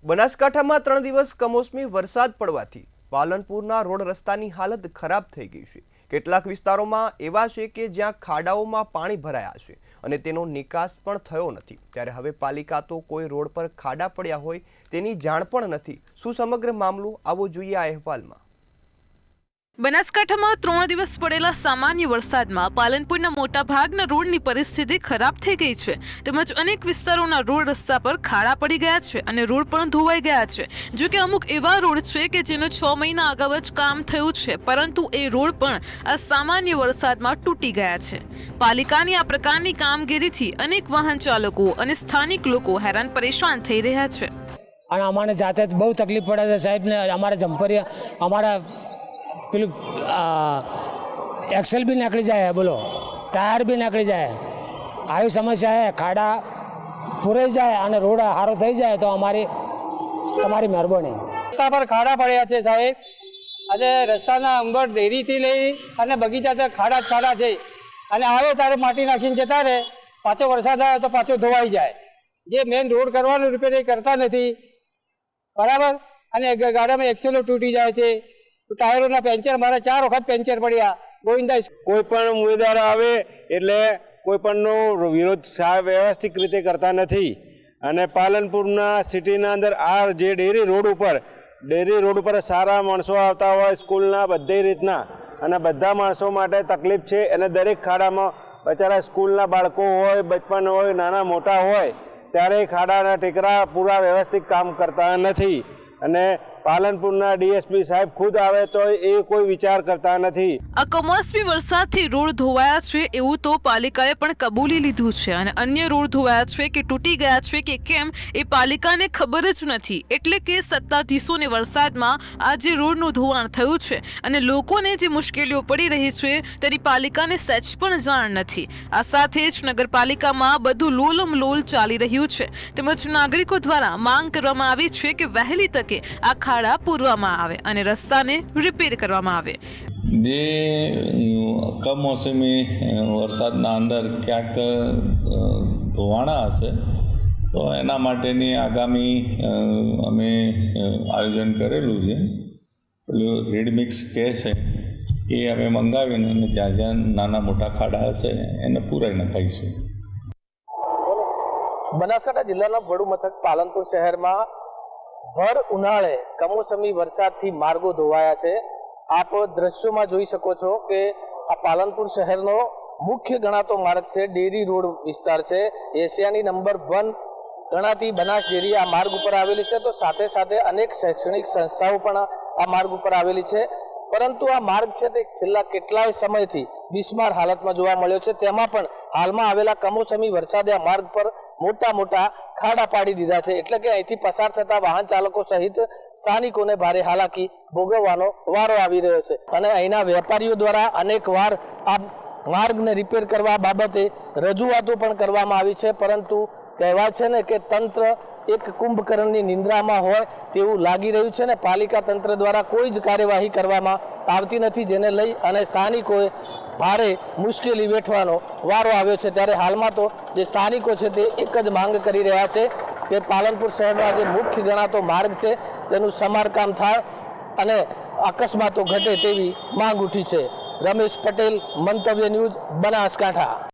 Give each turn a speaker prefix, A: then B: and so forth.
A: બનાસકાંઠામાં 3 દિવસ કમોસમી વરસાદ પડવાથી પાલનપુરના રોડ રસ્તાની હાલત ખરાબ થઈ ગઈ છે। કેટલાક વિસ્તારોમાં એવા છે કે જ્યાં ખાડાઓમાં પાણી ભરાયા છે અને તેનો નિકાસ પણ થયો નથી। ત્યારે હવે પાલિકા તો કોઈ રોડ પર ખાડા પડ્યા હોય તેની જાણ પણ નથી। શું સમગ્ર મામલો આવો જોઈએ આ અહેવાલમાં।
B: બનાસકાંઠામાં 3 દિવસ પડેલા સામાન્ય વરસાદમાં પાલનપુરના મોટા ભાગના રોડની પરિસ્થિતિ ખરાબ થઈ ગઈ છે તેમજ અનેક વિસ્તારોના રોડ રસ્તા પર ખાડા પડી ગયા છે અને રોડ પણ ધોવાઈ ગયા છે। જો કે અમુક એવા રોડ છે કે જેનો 6 મહિના અગાઉ જ કામ થયું છે પરંતુ એ રોડ પણ આ સામાન્ય વરસાદમાં તૂટી ગયા છે। પાલિકાની આ પ્રકારની કામગીરીથી અનેક વાહન ચાલકો અને સ્થાનિક લોકો હેરાન પરેશાન થઈ રહ્યા છે
C: અને અમારે જાતે બહુ તકલીફ પડે છે સાહેબ ને। અમારા જમ્પરિયા અમારા પેલું एक्सेल भी निकल जाए, बोलो टायर भी निकल जाए, आई समस्या है। खाड़ा पूरे जाए और रोड हारो थी जाए तो अमारी तमारी मेहरबानी।
D: रस्ता पर खाड़ा पड़्या छे साहेब, अरे रस्ताना अंबर डेरी थी लई अने बगीचा तक खाड़ा ज खाड़ा छे अने आवे तारे माटी नाखीने जता रहे। पाछो वरसाद आवे तो पाछो धोवाई जाए। जे मेन रोड करवानो रिपेर करता नहीं बराबर। अने गाड़ीमां एक्सेलो तूटी जाए छे, टायरोना पेंचर मारा 4 वखत पेंचर पड्या। गोविंदा
E: कोईपण उम्मीदवार आवे एटले कोईपणनो विरोध व्यवस्थित रीते करता नहीं। अने पालनपुरना सिटीना अंदर आ जे डेरी रोड पर सारा माणसो आवता होय, स्कूलना बधी रीतना अने बधा माणसो माटे तकलीफ छे। अने दरेक खाडामां बचारा स्कूलना बाळको होय, बचपन होय, नाना मोटा होय त्यारे खाडाना टेकरा पूरा व्यवस्थित काम करता नहीं। अने पालनपुरना डीएसपी साहेब खुद आवे तो ए कोई विचार करता नहीं।
B: आ कमोसमी वरसादथी रोड धोवाया छे एवुं तो पालिकाए पण कबूली लीधुं छे अने अन्य रोड धोवाया छे के तूटी गया छे के केम ए पालिकाने खबर ज नथी। एटले के सत्ताधीशोने वरसादमां आ जे रोडनुं धोवाण थयुं छे अने लोकोने जे मुश्केलीओ पड़ी रही छे तेनी पालिकाने सेच पण जाण नथी। आ साथे ज नगरपालिकामां बधुं लोलम लोल चाली रह्युं छे તેમજ નાગરિકો દ્વારા માંગ કરવામાં આવી છે કે વહેલી તકે આ ખાડા પૂરવામાં આવે અને રસ્તાને રિપેર કરવામાં આવે।
F: જે કમોસમી વરસાદના અંદર ક્યાંક ધોવાણા હશે તો એના માટેની આગામી અમે આયોજન કરેલું છે। પેલું રેડ મિક્સ કે છે એ અમે મંગાવીને અને જ્યાં જ્યાં નાના મોટા ખાડા હશે એને પૂરાઈ નખાઈશું।
D: बनासकांठा जिल्लाना वडू मथक पालनपुर शहर में भर उनाळे कमोसमी वरसादथी मार्गो धोवाया छे। आप दृश्यों में जोई शको छो कि आ पालनपुर शहरनो मुख्य गणातो मार्ग छे डेरी रोड विस्तार छे। एशियानी नंबर 1 गणाती बनास डेरी आ मार्ग पर आवेली छे। तो साथे साथे अनेक शैक्षणिक संस्थाओं पण आ मार्ग पर आवेली छे, परंतु आ मार्ग छे ते छेल्ला केटलाय समयथी बिस्मार हालतमां जोवा मळ्यो छे। तेमां पण हालमां आवेला कमोसमी वरसादे आ मार्ग पर मोटा मोटा खाड़ा पाड़ी दीधा है। एटले के अहींथी पसार थता वाहन चालको सहित स्थानिकोने भारे हालाकी भोगवવાનો वारो आवी रह्यो छे अने અહીંના વેપારીઓ દ્વારા અનેક વાર આ માર્ગને રિપેર કરવા બાબતે રજૂઆતો પણ કરવામાં આવી છે, પરંતુ કહેવાય છે ને કે તંત્ર એક કુંભકર્ણની નિંદ્રામાં હોય તેવું લાગી રહ્યું છે ને પાલિકા તંત્ર દ્વારા કોઈ જ કાર્યવાહી કરવામાં આવતી નથી, જેને લઈ અને સ્થાનિકોએ ભારે મુશ્કેલી વેઠવાનો વારો આવ્યો છે। ત્યારે હાલમાં તો જે સ્થાનિકો છે તે એક જ માંગ કરી રહ્યા છે કે પાલનપુર શહેરનો જે મુખ્ય ગણાતો માર્ગ છે તેનું સમારકામ થાય અને અકસ્માતો ઘટે તેવી માંગ ઉઠી છે। રમેશ પટેલ, મંતવ્ય ન્યૂઝ, બનાસકાંઠા।